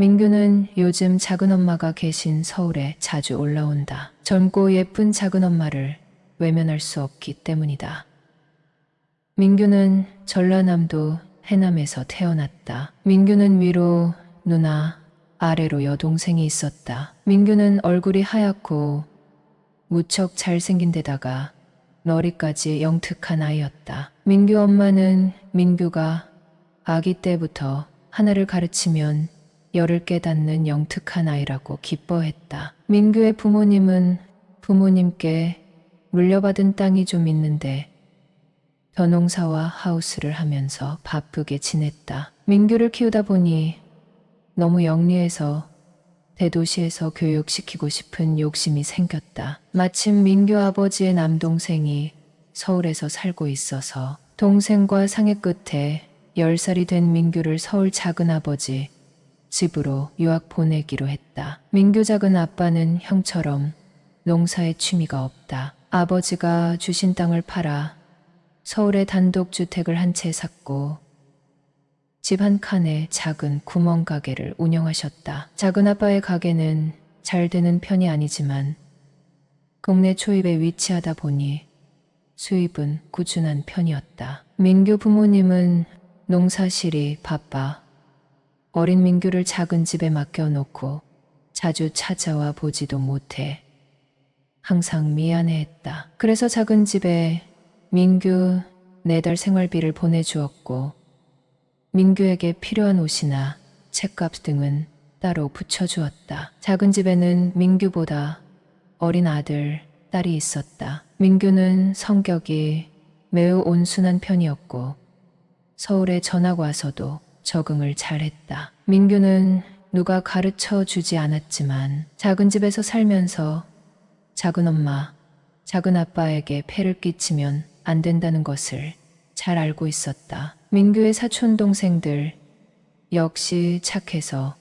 민규는 요즘 작은엄마가 계신 서울에 자주 올라온다. 젊고 예쁜 작은엄마를 외면할 수 없기 때문이다. 민규는 전라남도 해남에서 태어났다. 민규는 위로 누나, 아래로 여동생이 있었다. 민규는 얼굴이 하얗고 무척 잘생긴 데다가 머리까지 영특한 아이였다. 민규 엄마는 민규가 아기 때부터 하나를 가르치면 열을 깨닫는 영특한 아이라고 기뻐했다. 민규의 부모님은 부모님께 물려받은 땅이 좀 있는데 벼농사와 하우스를 하면서 바쁘게 지냈다. 민규를 키우다 보니 너무 영리해서 대도시에서 교육시키고 싶은 욕심이 생겼다. 마침 민규 아버지의 남동생이 서울에서 살고 있어서 동생과 상의 끝에 10살이 된 민규를 서울 작은아버지 집으로 유학 보내기로 했다. 민규 작은 아빠는 형처럼 농사에 취미가 없다. 아버지가 주신 땅을 팔아 서울에 단독주택을 한 채 샀고 집 한 칸에 작은 구멍가게를 운영하셨다. 작은아빠의 가게는 잘 되는 편이 아니지만 국내 초입에 위치하다 보니 수입은 꾸준한 편이었다. 민규 부모님은 농사실이 바빠 어린 민규를 작은 집에 맡겨놓고 자주 찾아와 보지도 못해 항상 미안해했다. 그래서 작은 집에 민규 4달 생활비를 보내주었고 민규에게 필요한 옷이나 책값 등은 따로 붙여주었다. 작은 집에는 민규보다 어린 아들, 딸이 있었다. 민규는 성격이 매우 온순한 편이었고 서울에 전학 와서도 적응을 잘했다. 민규는 누가 가르쳐 주지 않았지만 작은 집에서 살면서 작은엄마, 작은아빠에게 폐를 끼치면 안 된다는 것을 잘 알고 있었다. 민규의 사촌 동생들 역시 착해서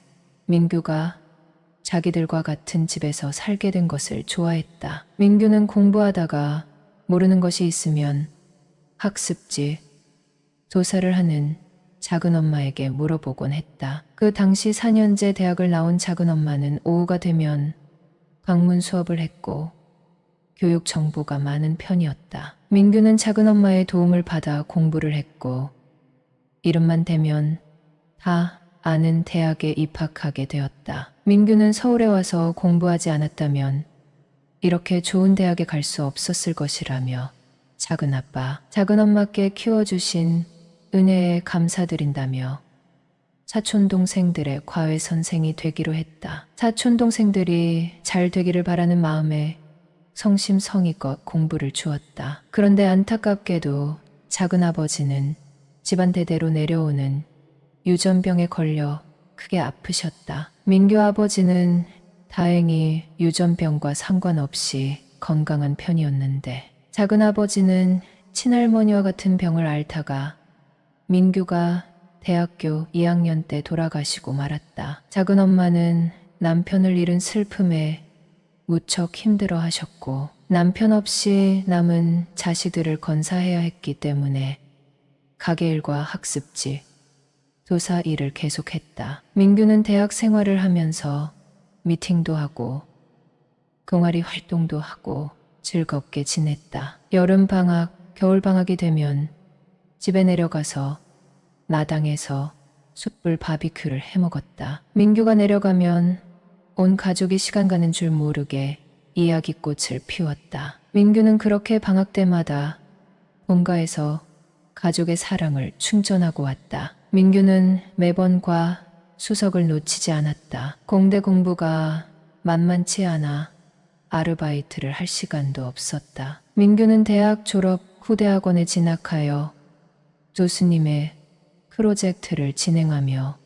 민규가 자기들과 같은 집에서 살게 된 것을 좋아했다. 민규는 공부하다가 모르는 것이 있으면 학습지, 조사를 하는 작은엄마에게 물어보곤 했다. 그 당시 4년제 대학을 나온 작은엄마는 오후가 되면 방문 수업을 했고 교육 정보가 많은 편이었다. 민규는 작은엄마의 도움을 받아 공부를 했고 이름만 대면 다 아는 대학에 입학하게 되었다. 민규는 서울에 와서 공부하지 않았다면 이렇게 좋은 대학에 갈 수 없었을 것이라며 작은아빠, 작은엄마께 키워주신 은혜에 감사드린다며 사촌동생들의 과외 선생이 되기로 했다. 사촌동생들이 잘 되기를 바라는 마음에 성심성의껏 공부를 주었다. 그런데 안타깝게도 작은아버지는 집안 대대로 내려오는 유전병에 걸려 크게 아프셨다. 민규 아버지는 다행히 유전병과 상관없이 건강한 편이었는데 작은아버지는 친할머니와 같은 병을 앓다가 민규가 대학교 2학년 때 돌아가시고 말았다. 작은엄마는 남편을 잃은 슬픔에 무척 힘들어 하셨고 남편 없이 남은 자식들을 건사해야 했기 때문에 가게일과 학습지, 조사 일을 계속했다. 민규는 대학 생활을 하면서 미팅도 하고 동아리 활동도 하고 즐겁게 지냈다. 여름방학, 겨울방학이 되면 집에 내려가서 마당에서 숯불 바비큐를 해먹었다. 민규가 내려가면 온 가족이 시간 가는 줄 모르게 이야기꽃을 피웠다. 민규는 그렇게 방학 때마다 본가에서 가족의 사랑을 충전하고 왔다. 민규는 매번 과 수석을 놓치지 않았다. 공대 공부가 만만치 않아 아르바이트를 할 시간도 없었다. 민규는 대학 졸업 후 대학원에 진학하여 교수님의 프로젝트를 진행하며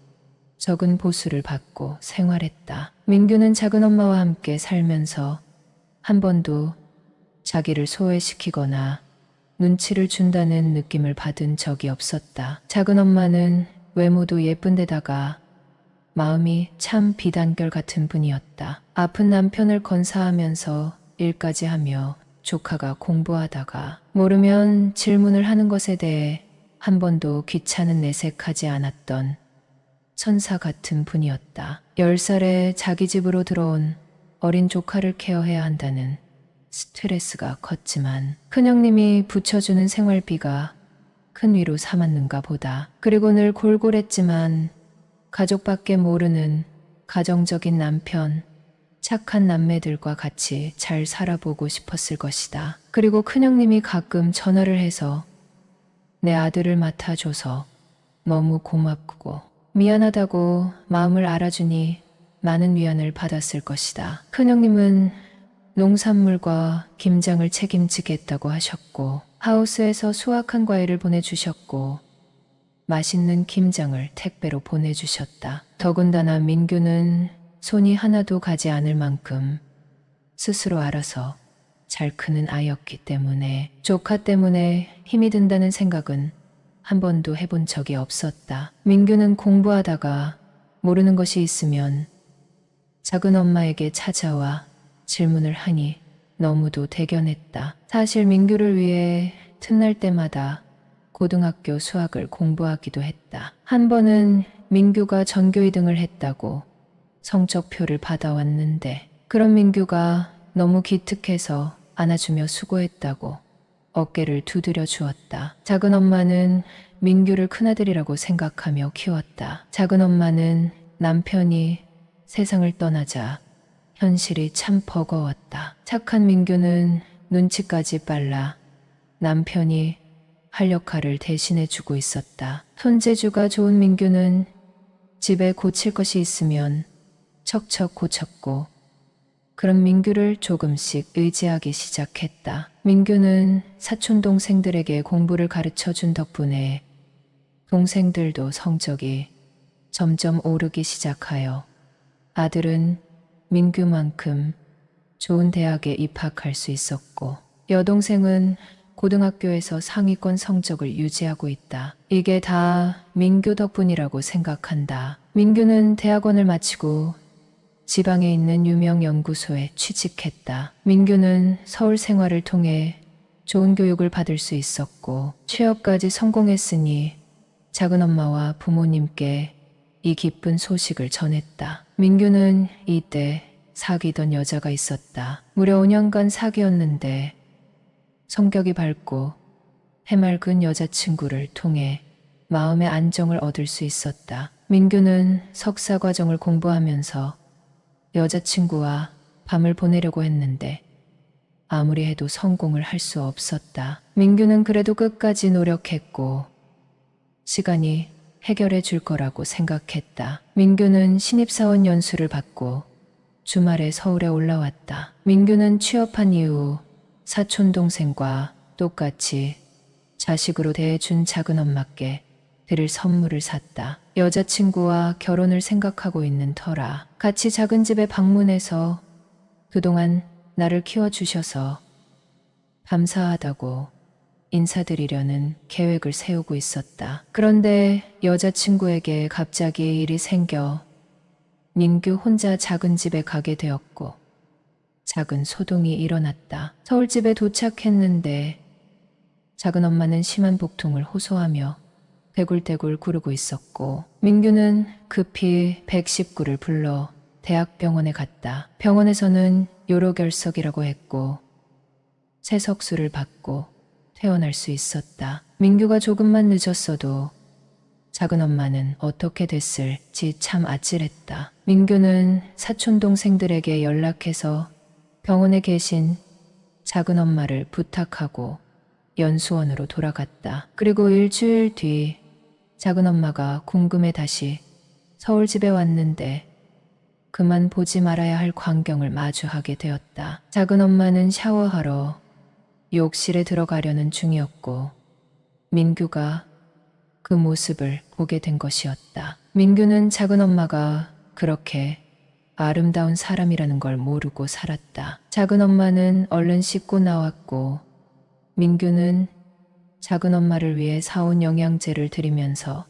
적은 보수를 받고 생활했다. 민규는 작은엄마와 함께 살면서 한 번도 자기를 소외시키거나 눈치를 준다는 느낌을 받은 적이 없었다. 작은엄마는 외모도 예쁜 데다가 마음이 참 비단결 같은 분이었다. 아픈 남편을 건사하면서 일까지 하며 조카가 공부하다가 모르면 질문을 하는 것에 대해 한 번도 귀찮은 내색하지 않았던 천사 같은 분이었다. 10살에 자기 집으로 들어온 어린 조카를 케어해야 한다는 스트레스가 컸지만 큰형님이 붙여주는 생활비가 큰 위로 삼았는가 보다. 그리고 늘 골골했지만 가족밖에 모르는 가정적인 남편, 착한 남매들과 같이 잘 살아보고 싶었을 것이다. 그리고 큰형님이 가끔 전화를 해서 내 아들을 맡아줘서 너무 고맙고 미안하다고 마음을 알아주니 많은 위안을 받았을 것이다. 큰형님은 농산물과 김장을 책임지겠다고 하셨고 하우스에서 수확한 과일을 보내주셨고 맛있는 김장을 택배로 보내주셨다. 더군다나 민규는 손이 하나도 가지 않을 만큼 스스로 알아서 잘 크는 아이였기 때문에 조카 때문에 힘이 든다는 생각은 한 번도 해본 적이 없었다. 민규는 공부하다가 모르는 것이 있으면 작은 엄마에게 찾아와 질문을 하니 너무도 대견했다. 사실 민규를 위해 틈날 때마다 고등학교 수학을 공부하기도 했다. 한 번은 민규가 전교 2등을 했다고 성적표를 받아왔는데 그런 민규가 너무 기특해서 안아주며 수고했다고 어깨를 두드려 주었다. 작은 엄마는 민규를 큰아들이라고 생각하며 키웠다. 작은 엄마는 남편이 세상을 떠나자 현실이 참 버거웠다. 착한 민규는 눈치까지 빨라 남편이 할 역할을 대신해주고 있었다. 손재주가 좋은 민규는 집에 고칠 것이 있으면 척척 고쳤고 그런 민규를 조금씩 의지하기 시작했다. 민규는 사촌 동생들에게 공부를 가르쳐준 덕분에 동생들도 성적이 점점 오르기 시작하여 아들은 민규만큼 좋은 대학에 입학할 수 있었고 여동생은 고등학교에서 상위권 성적을 유지하고 있다. 이게 다 민규 덕분이라고 생각한다. 민규는 대학원을 마치고 지방에 있는 유명 연구소에 취직했다. 민규는 서울 생활을 통해 좋은 교육을 받을 수 있었고 취업까지 성공했으니 작은 엄마와 부모님께 이 기쁜 소식을 전했다. 민규는 이때 사귀던 여자가 있었다. 무려 5년간 사귀었는데 성격이 밝고 해맑은 여자친구를 통해 마음의 안정을 얻을 수 있었다. 민규는 석사 과정을 공부하면서 여자친구와 밤을 보내려고 했는데 아무리 해도 성공을 할 수 없었다. 민규는 그래도 끝까지 노력했고 시간이 해결해 줄 거라고 생각했다. 민규는 신입사원 연수를 받고 주말에 서울에 올라왔다. 민규는 취업한 이후 사촌 동생과 똑같이 자식으로 대해준 작은 엄마께 드릴 선물을 샀다. 여자친구와 결혼을 생각하고 있는 터라 같이 작은 집에 방문해서 그동안 나를 키워주셔서 감사하다고 인사드리려는 계획을 세우고 있었다. 그런데 여자친구에게 갑자기 일이 생겨 민규 혼자 작은 집에 가게 되었고 작은 소동이 일어났다. 서울집에 도착했는데 작은 엄마는 심한 복통을 호소하며 대굴대굴 구르고 있었고 민규는 급히 119를 불러 대학병원에 갔다. 병원에서는 요로결석이라고 했고 세석술을 받고 퇴원할 수 있었다. 민규가 조금만 늦었어도 작은 엄마는 어떻게 됐을지 참 아찔했다. 민규는 사촌 동생들에게 연락해서 병원에 계신 작은 엄마를 부탁하고 연수원으로 돌아갔다. 그리고 일주일 뒤 작은 엄마가 궁금해 다시 서울집에 왔는데 그만 보지 말아야 할 광경을 마주하게 되었다. 작은 엄마는 샤워하러 욕실에 들어가려는 중이었고 민규가 그 모습을 보게 된 것이었다. 민규는 작은 엄마가 그렇게 아름다운 사람이라는 걸 모르고 살았다. 작은 엄마는 얼른 씻고 나왔고 민규는 작은 엄마를 위해 사온 영양제를 드리면서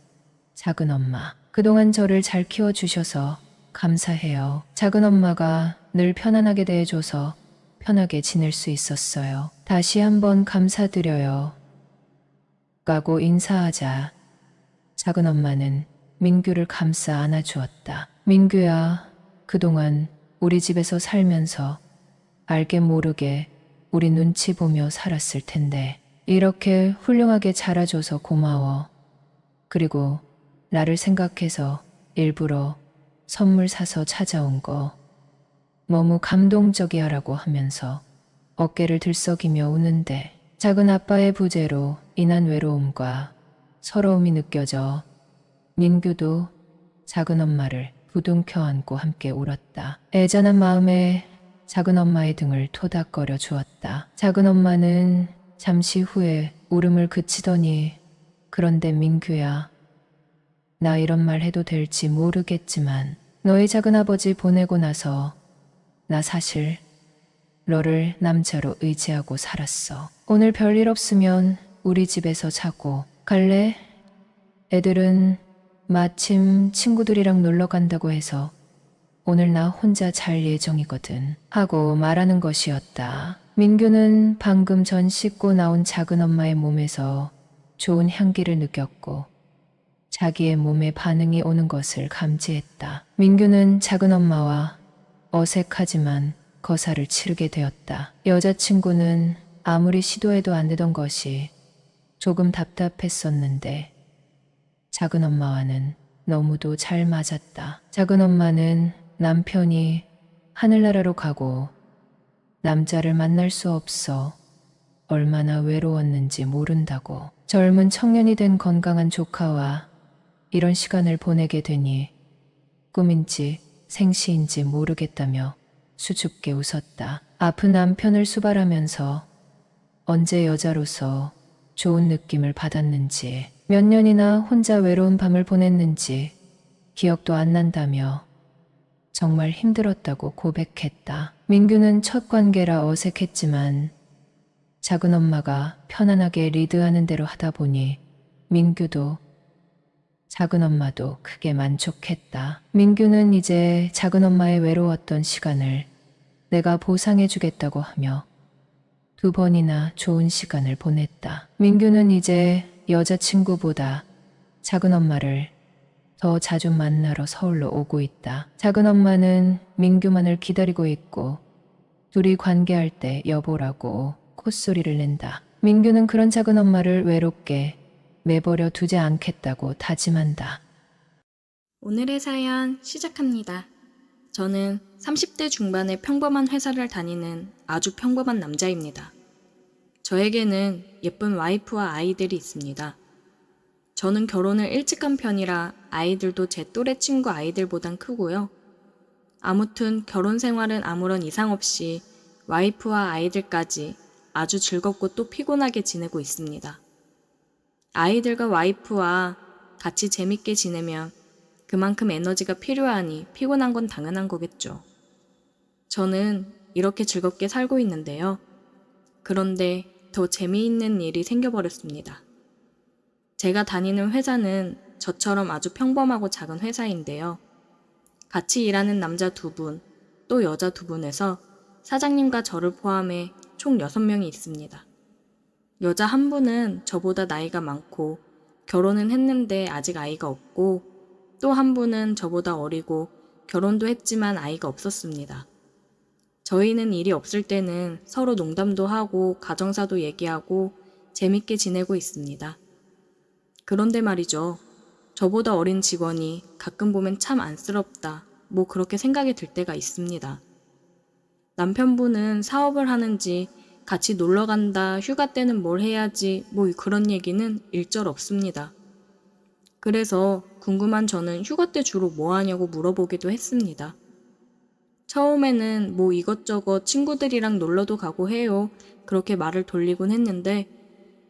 작은 엄마, 그동안 저를 잘 키워주셔서 감사해요. 작은 엄마가 늘 편안하게 대해줘서 편하게 지낼 수 있었어요. 다시 한번 감사드려요. 가고 인사하자 작은 엄마는 민규를 감싸 안아주었다. 민규야, 그동안 우리 집에서 살면서 알게 모르게 우리 눈치 보며 살았을 텐데 이렇게 훌륭하게 자라줘서 고마워. 그리고 나를 생각해서 일부러 선물 사서 찾아온 거 너무 감동적이야라고 하면서 어깨를 들썩이며 우는데 작은 아빠의 부재로 인한 외로움과 서러움이 느껴져 민규도 작은 엄마를 부둥켜 안고 함께 울었다. 애잔한 마음에 작은 엄마의 등을 토닥거려 주었다. 작은 엄마는 잠시 후에 울음을 그치더니 그런데 민규야, 나 이런 말 해도 될지 모르겠지만 너희 작은아버지 보내고 나서 나 사실 너를 남자로 의지하고 살았어. 오늘 별일 없으면 우리 집에서 자고 갈래? 애들은 마침 친구들이랑 놀러 간다고 해서 오늘 나 혼자 잘 예정이거든 하고 말하는 것이었다. 민규는 방금 전 씻고 나온 작은 엄마의 몸에서 좋은 향기를 느꼈고 자기의 몸에 반응이 오는 것을 감지했다. 민규는 작은 엄마와 어색하지만 거사를 치르게 되었다. 여자친구는 아무리 시도해도 안 되던 것이 조금 답답했었는데 작은 엄마와는 너무도 잘 맞았다. 작은 엄마는 남편이 하늘나라로 가고 남자를 만날 수 없어 얼마나 외로웠는지 모른다고. 젊은 청년이 된 건강한 조카와 이런 시간을 보내게 되니 꿈인지 생시인지 모르겠다며 수줍게 웃었다. 아픈 남편을 수발하면서 언제 여자로서 좋은 느낌을 받았는지 몇 년이나 혼자 외로운 밤을 보냈는지 기억도 안 난다며 정말 힘들었다고 고백했다. 민규는 첫 관계라 어색했지만 작은 엄마가 편안하게 리드하는 대로 하다 보니 민규도 작은 엄마도 크게 만족했다. 민규는 이제 작은 엄마의 외로웠던 시간을 내가 보상해 주겠다고 하며 2번이나 좋은 시간을 보냈다. 민규는 이제 여자친구보다 작은 엄마를 더 자주 만나러 서울로 오고 있다. 작은 엄마는 민규만을 기다리고 있고 둘이 관계할 때 여보라고 콧소리를 낸다. 민규는 그런 작은 엄마를 외롭게 내버려 두지 않겠다고 다짐한다. 오늘의 사연 시작합니다. 저는 30대 중반의 평범한 회사를 다니는 아주 평범한 남자입니다. 저에게는 예쁜 와이프와 아이들이 있습니다. 저는 결혼을 일찍 한 편이라 아이들도 제 또래 친구 아이들보단 크고요. 아무튼 결혼 생활은 아무런 이상 없이 와이프와 아이들까지 아주 즐겁고 또 피곤하게 지내고 있습니다. 아이들과 와이프와 같이 재밌게 지내면 그만큼 에너지가 필요하니 피곤한 건 당연한 거겠죠. 저는 이렇게 즐겁게 살고 있는데요. 그런데 더 재미있는 일이 생겨버렸습니다. 제가 다니는 회사는 저처럼 아주 평범하고 작은 회사인데요. 같이 일하는 남자 2분, 또 여자 2분에서 사장님과 저를 포함해 총 6명이 있습니다. 여자 1분은 저보다 나이가 많고 결혼은 했는데 아직 아이가 없고 또 1분은 저보다 어리고 결혼도 했지만 아이가 없었습니다. 저희는 일이 없을 때는 서로 농담도 하고 가정사도 얘기하고 재밌게 지내고 있습니다. 그런데 말이죠. 저보다 어린 직원이 가끔 보면 참 안쓰럽다, 뭐 그렇게 생각이 들 때가 있습니다. 남편분은 사업을 하는지 같이 놀러 간다, 휴가 때는 뭘 해야지, 뭐 그런 얘기는 일절 없습니다. 그래서 궁금한 저는 휴가 때 주로 뭐 하냐고 물어보기도 했습니다. 처음에는 뭐 이것저것 친구들이랑 놀러도 가고 해요. 그렇게 말을 돌리곤 했는데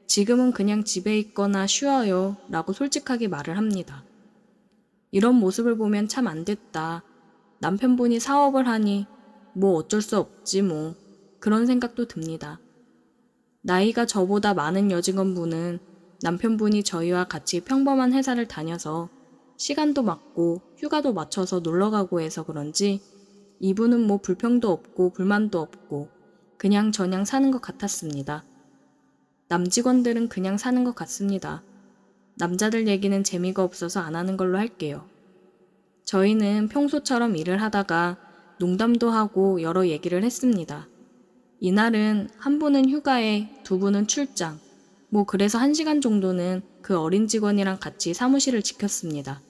지금은 그냥 집에 있거나 쉬어요 라고 솔직하게 말을 합니다. 이런 모습을 보면 참 안 됐다. 남편분이 사업을 하니 뭐 어쩔 수 없지 뭐 그런 생각도 듭니다. 나이가 저보다 많은 여직원분은 남편분이 저희와 같이 평범한 회사를 다녀서 시간도 맞고 휴가도 맞춰서 놀러가고 해서 그런지 이분은 뭐 불평도 없고 불만도 없고 그냥 저냥 사는 것 같았습니다. 남직원들은 그냥 사는 것 같습니다. 남자들 얘기는 재미가 없어서 안 하는 걸로 할게요. 저희는 평소처럼 일을 하다가 농담도 하고 여러 얘기를 했습니다. 이날은 한 분은 휴가에 두 분은 출장, 그래서 1시간 정도는 그 어린 직원이랑 같이 사무실을 지켰습니다.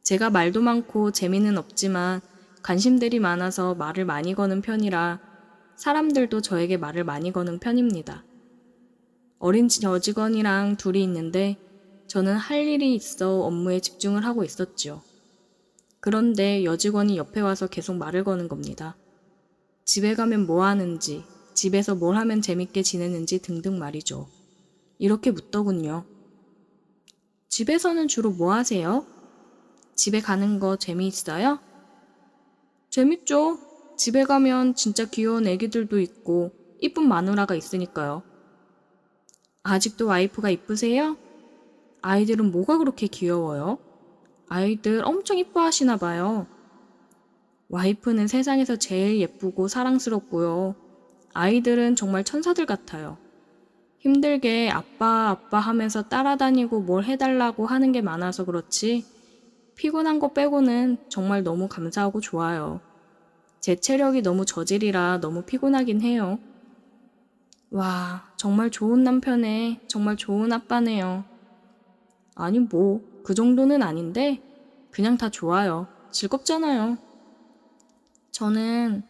제가 말도 많고 재미는 없지만 관심들이 많아서 말을 많이 거는 편이라 사람들도 저에게 말을 많이 거는 편입니다. 어린 여직원이랑 둘이 있는데 저는 할 일이 있어 업무에 집중을 하고 있었지요. 그런데 여직원이 옆에 와서 계속 말을 거는 겁니다. 집에 가면 뭐 하는지, 집에서 뭘 하면 재밌게 지내는지 등등 말이죠. 이렇게 묻더군요. 집에서는 주로 뭐 하세요? 집에 가는 거 재미있어요? 재밌죠. 집에 가면 진짜 귀여운 애기들도 있고 이쁜 마누라가 있으니까요. 아직도 와이프가 이쁘세요? 아이들은 뭐가 그렇게 귀여워요? 아이들 엄청 이뻐하시나 봐요. 와이프는 세상에서 제일 예쁘고 사랑스럽고요. 아이들은 정말 천사들 같아요. 힘들게 아빠 아빠 하면서 따라다니고 뭘 해달라고 하는 게 많아서 그렇지 피곤한 거 빼고는 정말 너무 감사하고 좋아요. 제 체력이 너무 저질이라 너무 피곤하긴 해요. 와, 정말 좋은 남편에 정말 좋은 아빠네요. 아니 그 정도는 아닌데 그냥 다 좋아요. 즐겁잖아요. 저는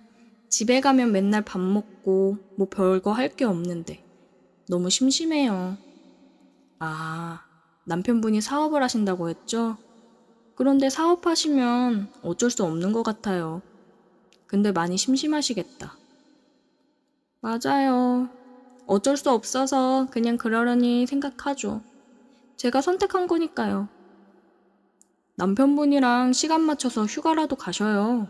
집에 가면 맨날 밥 먹고 별거 할 게 없는데 너무 심심해요. 아, 남편분이 사업을 하신다고 했죠? 그런데 사업하시면 어쩔 수 없는 것 같아요. 근데 많이 심심하시겠다. 맞아요. 어쩔 수 없어서 그냥 그러려니 생각하죠. 제가 선택한 거니까요. 남편분이랑 시간 맞춰서 휴가라도 가셔요.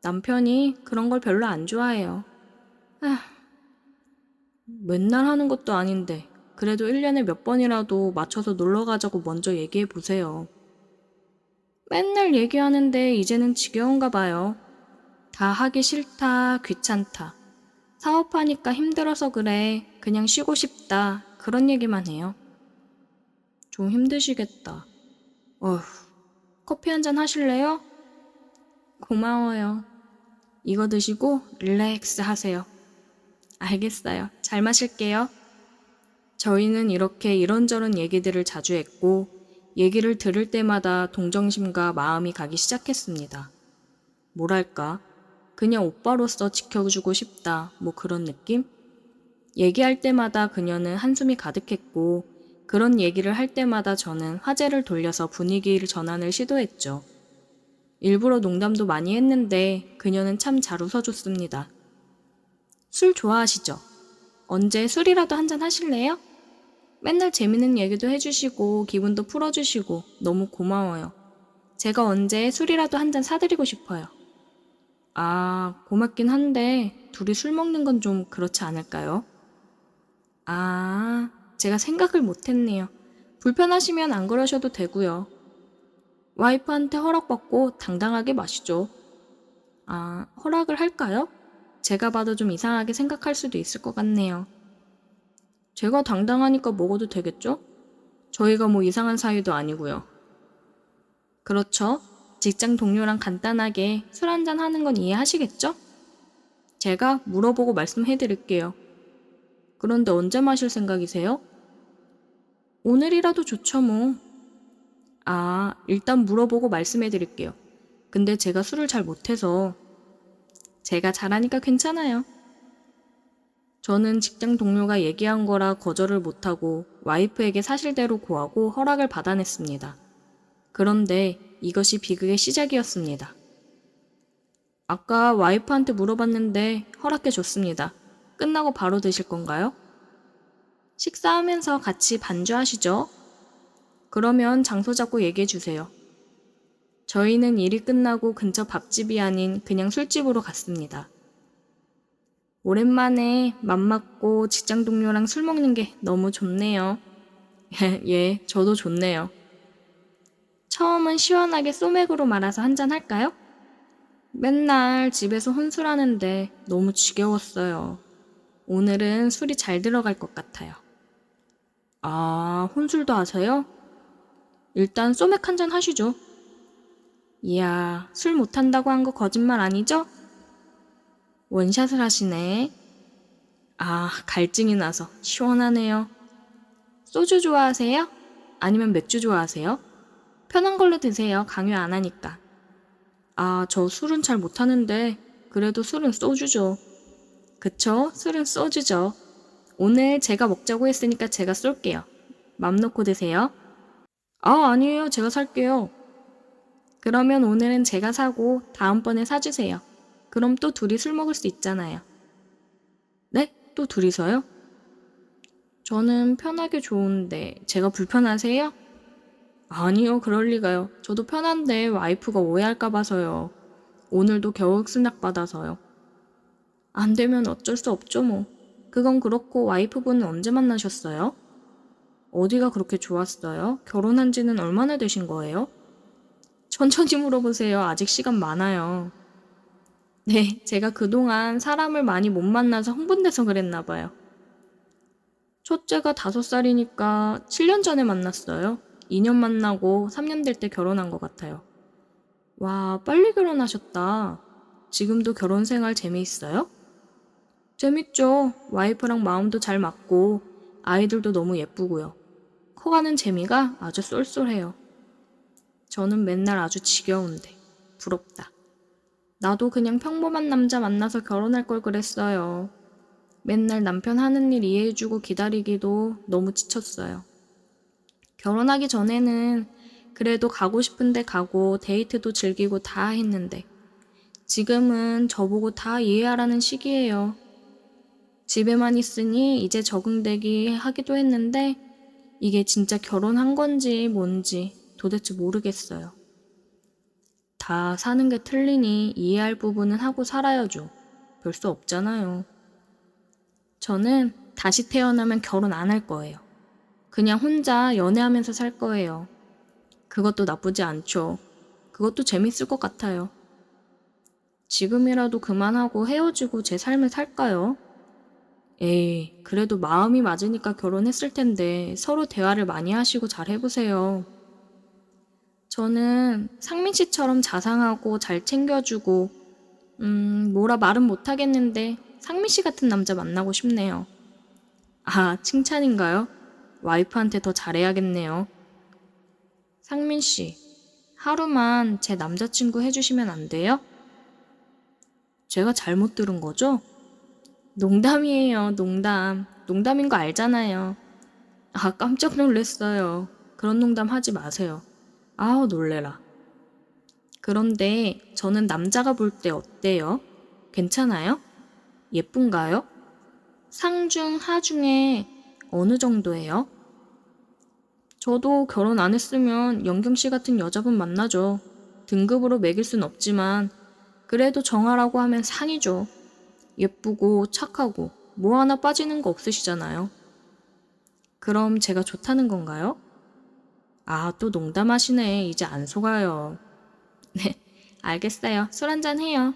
남편이 그런 걸 별로 안 좋아해요. 맨날 하는 것도 아닌데 그래도 1년에 몇 번이라도 맞춰서 놀러 가자고 먼저 얘기해 보세요. 맨날 얘기하는데 이제는 지겨운가 봐요. 다 하기 싫다, 귀찮다. 사업하니까 힘들어서 그래. 그냥 쉬고 싶다. 그런 얘기만 해요. 좀 힘드시겠다. 어휴, 커피 한잔 하실래요? 고마워요. 이거 드시고 릴렉스 하세요. 알겠어요. 잘 마실게요. 저희는 이렇게 이런저런 얘기들을 자주 했고 얘기를 들을 때마다 동정심과 마음이 가기 시작했습니다. 뭐랄까, 그냥 오빠로서 지켜주고 싶다, 그런 느낌? 얘기할 때마다 그녀는 한숨이 가득했고 그런 얘기를 할 때마다 저는 화제를 돌려서 분위기를 전환을 시도했죠. 일부러 농담도 많이 했는데 그녀는 참 잘 웃어줬습니다. 술 좋아하시죠? 언제 술이라도 한잔 하실래요? 맨날 재밌는 얘기도 해주시고 기분도 풀어주시고 너무 고마워요. 제가 언제 술이라도 한잔 사드리고 싶어요. 아, 고맙긴 한데 둘이 술 먹는 건 좀 그렇지 않을까요? 아, 제가 생각을 못했네요. 불편하시면 안 그러셔도 되고요. 와이프한테 허락받고 당당하게 마시죠. 아, 허락을 할까요? 제가 봐도 좀 이상하게 생각할 수도 있을 것 같네요. 제가 당당하니까 먹어도 되겠죠? 저희가 이상한 사이도 아니고요. 그렇죠? 직장 동료랑 간단하게 술 한잔 하는 건 이해하시겠죠? 제가 물어보고 말씀해 드릴게요. 그런데 언제 마실 생각이세요? 오늘이라도 좋죠 뭐. 아, 일단 물어보고 말씀해 드릴게요. 근데 제가 술을 잘 못해서. 제가 잘하니까 괜찮아요. 저는 직장 동료가 얘기한 거라 거절을 못하고 와이프에게 사실대로 고하고 허락을 받아냈습니다. 그런데 이것이 비극의 시작이었습니다. 아까 와이프한테 물어봤는데 허락해 줬습니다. 끝나고 바로 드실 건가요? 식사하면서 같이 반주하시죠? 그러면 장소 잡고 얘기해 주세요. 저희는 일이 끝나고 근처 밥집이 아닌 그냥 술집으로 갔습니다. 오랜만에 맘 맞고 직장 동료랑 술 먹는 게 너무 좋네요. 예, 저도 좋네요. 처음은 시원하게 소맥으로 말아서 한잔 할까요? 맨날 집에서 혼술하는데 너무 지겨웠어요. 오늘은 술이 잘 들어갈 것 같아요. 아, 혼술도 하세요? 일단 소맥 한 잔 하시죠. 이야, 술 못한다고 한 거 거짓말 아니죠? 원샷을 하시네. 아, 갈증이 나서 시원하네요. 소주 좋아하세요? 아니면 맥주 좋아하세요? 편한 걸로 드세요. 강요 안 하니까. 아, 저 술은 잘 못하는데 그래도 술은 소주죠. 그쵸? 술은 소주죠. 오늘 제가 먹자고 했으니까 제가 쏠게요. 맘 놓고 드세요. 아, 아니에요. 제가 살게요. 그러면 오늘은 제가 사고 다음번에 사주세요. 그럼 또 둘이 술 먹을 수 있잖아요. 네? 또 둘이서요? 저는 편하게 좋은데 제가 불편하세요? 아니요, 그럴 리가요. 저도 편한데 와이프가 오해할까 봐서요. 오늘도 겨우 스낵 받아서요. 안 되면 어쩔 수 없죠, 뭐. 그건 그렇고 와이프분은 언제 만나셨어요? 어디가 그렇게 좋았어요? 결혼한 지는 얼마나 되신 거예요? 천천히 물어보세요. 아직 시간 많아요. 네, 제가 그동안 사람을 많이 못 만나서 흥분돼서 그랬나 봐요. 첫째가 5살이니까 7년 전에 만났어요. 2년 만나고 3년 될 때 결혼한 것 같아요. 와, 빨리 결혼하셨다. 지금도 결혼 생활 재미있어요? 재밌죠. 와이프랑 마음도 잘 맞고 아이들도 너무 예쁘고요. 커가는 재미가 아주 쏠쏠해요. 저는 맨날 아주 지겨운데 부럽다. 나도 그냥 평범한 남자 만나서 결혼할 걸 그랬어요. 맨날 남편 하는 일 이해해주고 기다리기도 너무 지쳤어요. 결혼하기 전에는 그래도 가고 싶은데 가고 데이트도 즐기고 다 했는데 지금은 저보고 다 이해하라는 시기예요. 집에만 있으니 이제 적응되기 하기도 했는데 이게 진짜 결혼한 건지 뭔지 도대체 모르겠어요. 다 사는 게 틀리니 이해할 부분은 하고 살아야죠. 별 수 없잖아요. 저는 다시 태어나면 결혼 안 할 거예요. 그냥 혼자 연애하면서 살 거예요. 그것도 나쁘지 않죠. 그것도 재밌을 것 같아요. 지금이라도 그만하고 헤어지고 제 삶을 살까요? 에이, 그래도 마음이 맞으니까 결혼했을 텐데 서로 대화를 많이 하시고 잘 해보세요. 저는 상민 씨처럼 자상하고 잘 챙겨주고, 뭐라 말은 못하겠는데 상민 씨 같은 남자 만나고 싶네요. 아, 칭찬인가요? 와이프한테 더 잘해야겠네요. 상민 씨, 하루만 제 남자친구 해주시면 안 돼요? 제가 잘못 들은 거죠? 농담이에요, 농담. 농담인 거 알잖아요. 아, 깜짝 놀랐어요. 그런 농담 하지 마세요. 아우, 놀래라. 그런데 저는 남자가 볼 때 어때요? 괜찮아요? 예쁜가요? 상중, 하중에 어느 정도예요? 저도 결혼 안 했으면 영경 씨 같은 여자분 만나죠. 등급으로 매길 순 없지만 그래도 정하라고 하면 상이죠. 예쁘고 착하고 뭐 하나 빠지는 거 없으시잖아요. 그럼 제가 좋다는 건가요? 아, 또 농담하시네. 이제 안 속아요. 네, 알겠어요. 술 한잔 해요.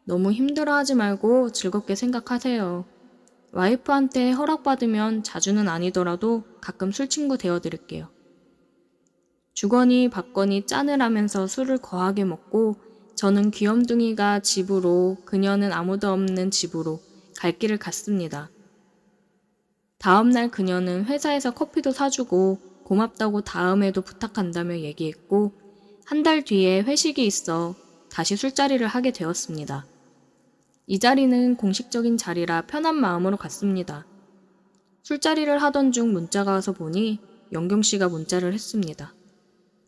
너무 힘들어하지 말고 즐겁게 생각하세요. 와이프한테 허락받으면 자주는 아니더라도 가끔 술친구 되어드릴게요. 주거니 받거니 짠을 하면서 술을 거하게 먹고 저는 귀염둥이가 집으로 그녀는 아무도 없는 집으로 갈 길을 갔습니다. 다음날 그녀는 회사에서 커피도 사주고 고맙다고 다음에도 부탁한다며 얘기했고 한 달 뒤에 회식이 있어 다시 술자리를 하게 되었습니다. 이 자리는 공식적인 자리라 편한 마음으로 갔습니다. 술자리를 하던 중 문자가 와서 보니 영경 씨가 문자를 했습니다.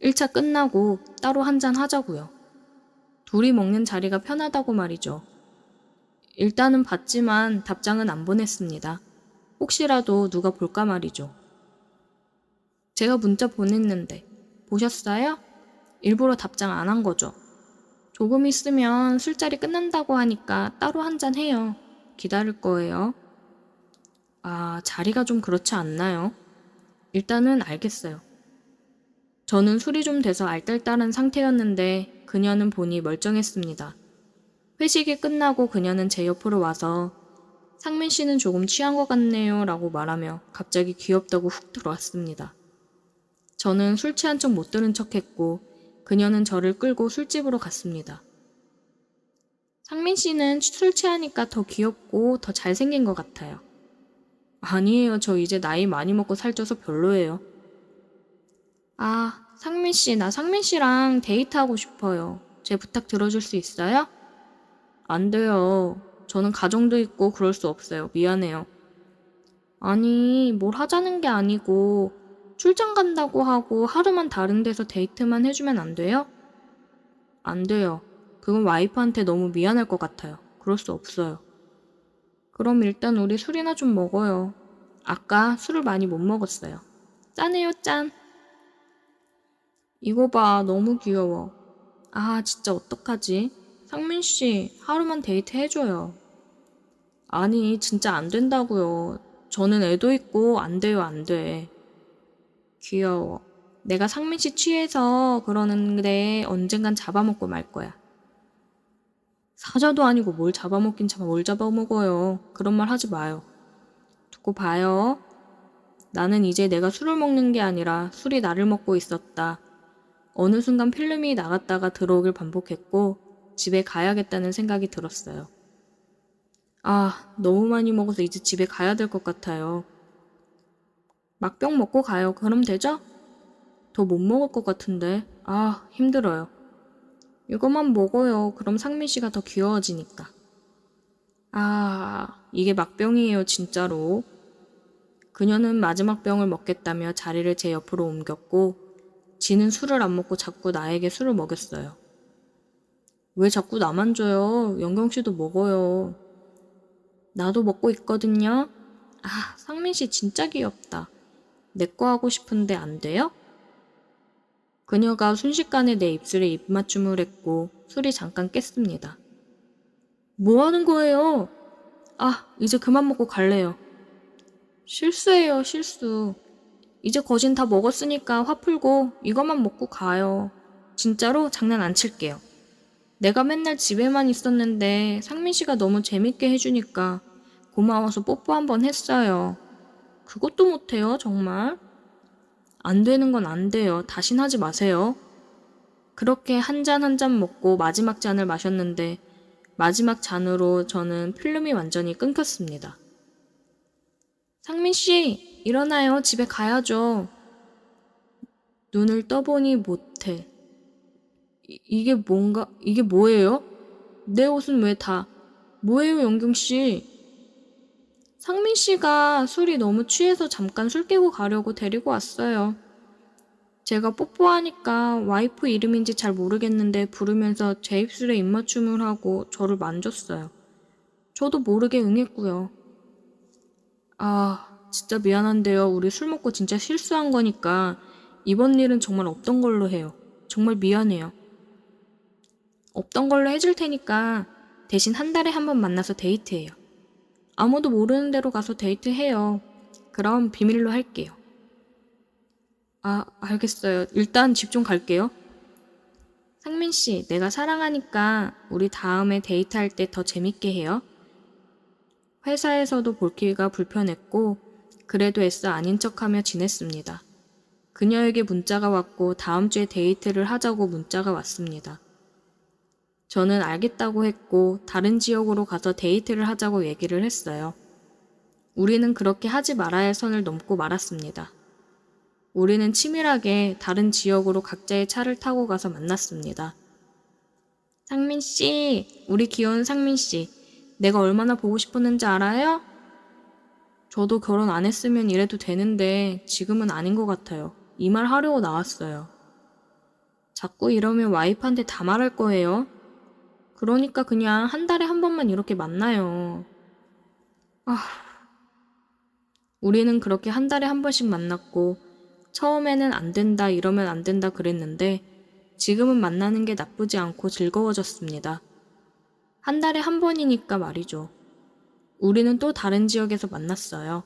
1차 끝나고 따로 한잔 하자고요. 둘이 먹는 자리가 편하다고 말이죠. 일단은 봤지만 답장은 안 보냈습니다. 혹시라도 누가 볼까 말이죠. 제가 문자 보냈는데 보셨어요? 일부러 답장 안 한 거죠. 조금 있으면 술자리 끝난다고 하니까 따로 한잔 해요. 기다릴 거예요. 아, 자리가 좀 그렇지 않나요? 일단은 알겠어요. 저는 술이 좀 돼서 알딸딸한 상태였는데 그녀는 보니 멀쩡했습니다. 회식이 끝나고 그녀는 제 옆으로 와서 상민 씨는 조금 취한 것 같네요 라고 말하며 갑자기 귀엽다고 훅 들어왔습니다. 저는 술 취한 척 못 들은 척 했고 그녀는 저를 끌고 술집으로 갔습니다. 상민 씨는 술 취하니까 더 귀엽고 더 잘생긴 것 같아요. 아니에요. 저 이제 나이 많이 먹고 살쪄서 별로예요. 아, 상민 씨, 나 상민 씨랑 데이트하고 싶어요. 제 부탁 들어줄 수 있어요? 안 돼요. 저는 가정도 있고 그럴 수 없어요. 미안해요. 아니, 뭘 하자는 게 아니고 출장 간다고 하고 하루만 다른 데서 데이트만 해주면 안 돼요? 안 돼요. 그건 와이프한테 너무 미안할 것 같아요. 그럴 수 없어요. 그럼 일단 우리 술이나 좀 먹어요. 아까 술을 많이 못 먹었어요. 짠해요, 짠. 이거 봐, 너무 귀여워. 아, 진짜 어떡하지? 상민 씨, 하루만 데이트 해줘요. 아니, 진짜 안 된다고요. 저는 애도 있고 안 돼요, 안 돼. 귀여워. 내가 상민 씨 취해서 그러는데 언젠간 잡아먹고 말 거야. 사자도 아니고 뭘 잡아먹긴 뭘 잡아먹어요. 그런 말 하지 마요. 두고 봐요. 나는 이제 내가 술을 먹는 게 아니라 술이 나를 먹고 있었다. 어느 순간 필름이 나갔다가 들어오길 반복했고 집에 가야겠다는 생각이 들었어요. 아, 너무 많이 먹어서 이제 집에 가야 될 것 같아요. 막병 먹고 가요. 그럼 되죠? 더 못 먹을 것 같은데. 아, 힘들어요. 이것만 먹어요. 그럼 상민 씨가 더 귀여워지니까. 아, 이게 막병이에요, 진짜로. 그녀는 마지막 병을 먹겠다며 자리를 제 옆으로 옮겼고 지는 술을 안 먹고 자꾸 나에게 술을 먹였어요. 왜 자꾸 나만 줘요? 영경 씨도 먹어요. 나도 먹고 있거든요. 아, 상민 씨 진짜 귀엽다. 내 거 하고 싶은데 안 돼요? 그녀가 순식간에 내 입술에 입맞춤을 했고 술이 잠깐 깼습니다. 뭐 하는 거예요? 아, 이제 그만 먹고 갈래요. 실수예요, 실수. 이제 거진 다 먹었으니까 화 풀고 이것만 먹고 가요. 진짜로 장난 안 칠게요. 내가 맨날 집에만 있었는데 상민 씨가 너무 재밌게 해주니까 고마워서 뽀뽀 한번 했어요. 그것도 못해요, 정말? 안 되는 건 안 돼요. 다신 하지 마세요. 그렇게 한 잔 한 잔 먹고 마지막 잔을 마셨는데 마지막 잔으로 저는 필름이 완전히 끊겼습니다. 상민 씨, 일어나요. 집에 가야죠. 눈을 떠보니 못해. 이게 뭔가, 이게 뭐예요? 내 옷은 왜 다, 뭐예요, 영경 씨? 상민 씨가 술이 너무 취해서 잠깐 술 깨고 가려고 데리고 왔어요. 제가 뽀뽀하니까 와이프 이름인지 잘 모르겠는데 부르면서 제 입술에 입맞춤을 하고 저를 만졌어요. 저도 모르게 응했고요. 아, 진짜 미안한데요. 우리 술 먹고 진짜 실수한 거니까 이번 일은 정말 없던 걸로 해요. 정말 미안해요. 없던 걸로 해줄 테니까 대신 한 달에 한 번 만나서 데이트해요. 아무도 모르는 데로 가서 데이트해요. 그럼 비밀로 할게요. 아, 알겠어요. 일단 집 좀 갈게요. 상민 씨, 내가 사랑하니까 우리 다음에 데이트할 때 더 재밌게 해요. 회사에서도 볼기가 불편했고 그래도 애써 아닌 척하며 지냈습니다. 그녀에게 문자가 왔고 다음 주에 데이트를 하자고 문자가 왔습니다. 저는 알겠다고 했고 다른 지역으로 가서 데이트를 하자고 얘기를 했어요. 우리는 그렇게 하지 말아야 할 선을 넘고 말았습니다. 우리는 치밀하게 다른 지역으로 각자의 차를 타고 가서 만났습니다. 상민 씨, 우리 귀여운 상민 씨, 내가 얼마나 보고 싶었는지 알아요? 저도 결혼 안 했으면 이래도 되는데 지금은 아닌 것 같아요. 이 말 하려고 나왔어요. 자꾸 이러면 와이프한테 다 말할 거예요. 그러니까 그냥 한 달에 한 번만 이렇게 만나요. 아, 우리는 그렇게 한 달에 한 번씩 만났고 처음에는 안 된다 이러면 안 된다 그랬는데 지금은 만나는 게 나쁘지 않고 즐거워졌습니다. 한 달에 한 번이니까 말이죠. 우리는 또 다른 지역에서 만났어요.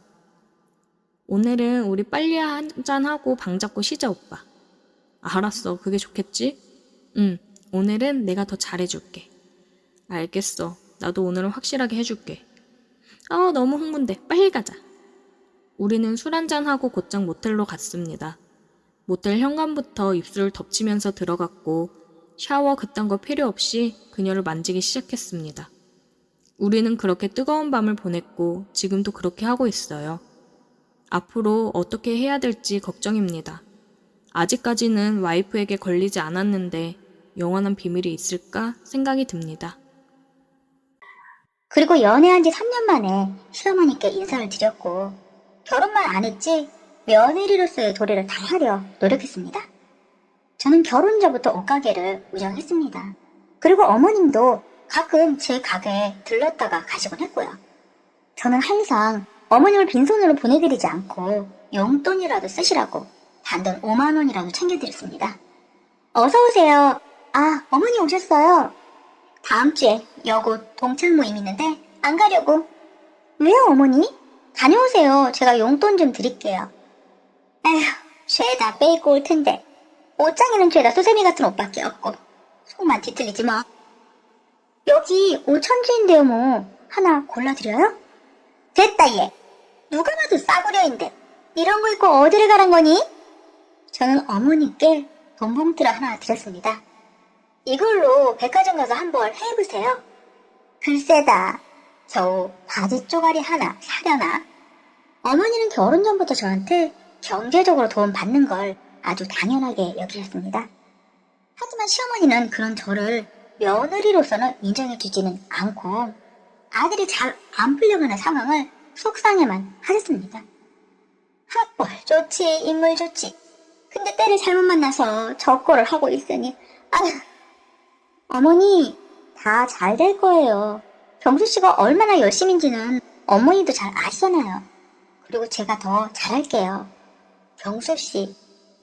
오늘은 우리 빨리 한잔하고 방 잡고 쉬자 오빠. 알았어. 그게 좋겠지? 응. 오늘은 내가 더 잘해줄게. 알겠어. 나도 오늘은 확실하게 해줄게. 너무 흥분돼. 빨리 가자. 우리는 술 한잔하고 곧장 모텔로 갔습니다. 모텔 현관부터 입술을 덮치면서 들어갔고 샤워 그딴 거 필요 없이 그녀를 만지기 시작했습니다. 우리는 그렇게 뜨거운 밤을 보냈고 지금도 그렇게 하고 있어요. 앞으로 어떻게 해야 될지 걱정입니다. 아직까지는 와이프에게 걸리지 않았는데 영원한 비밀이 있을까 생각이 듭니다. 그리고 연애한 지 3년 만에 시어머니께 인사를 드렸고 결혼만 안 했지 며느리로서의 도리를 다하려 노력했습니다. 저는 결혼 전부터 옷가게를 운영했습니다. 그리고 어머님도 가끔 제 가게에 들렀다가 가시곤 했고요. 저는 항상 어머님을 빈손으로 보내드리지 않고 용돈이라도 쓰시라고 단돈 5만 원이라도 챙겨드렸습니다. 어서 오세요. 아, 어머니 오셨어요. 다음 주에 여고 동창 모임 있는데 안 가려고. 왜요, 어머니? 다녀오세요. 제가 용돈 좀 드릴게요. 에휴, 죄다 빼입고 올 텐데. 옷장에는 죄다 소세미 같은 옷밖에 없고 속만 뒤틀리지 뭐. 여기 5천주인데요 뭐. 하나 골라드려요? 됐다 얘. 누가 봐도 싸구려인데 이런 거 입고 어디를 가란 거니? 저는 어머니께 돈 봉투를 하나 드렸습니다. 이걸로 백화점 가서 한벌 해보세요. 글쎄다. 겨우 바지 쪼가리 하나 사려나? 어머니는 결혼 전부터 저한테 경제적으로 도움 받는 걸 아주 당연하게 여기셨습니다. 하지만 시어머니는 그런 저를 며느리로서는 인정해주지는 않고 아들이 잘 안 풀려가는 상황을 속상해만 하셨습니다. 학벌 좋지, 인물 좋지. 근데 때를 잘못 만나서 저 꼴을 하고 있으니 아휴. 어머니, 다 잘 될 거예요. 경수 씨가 얼마나 열심인지는 어머니도 잘 아시잖아요. 그리고 제가 더 잘할게요. 경수 씨,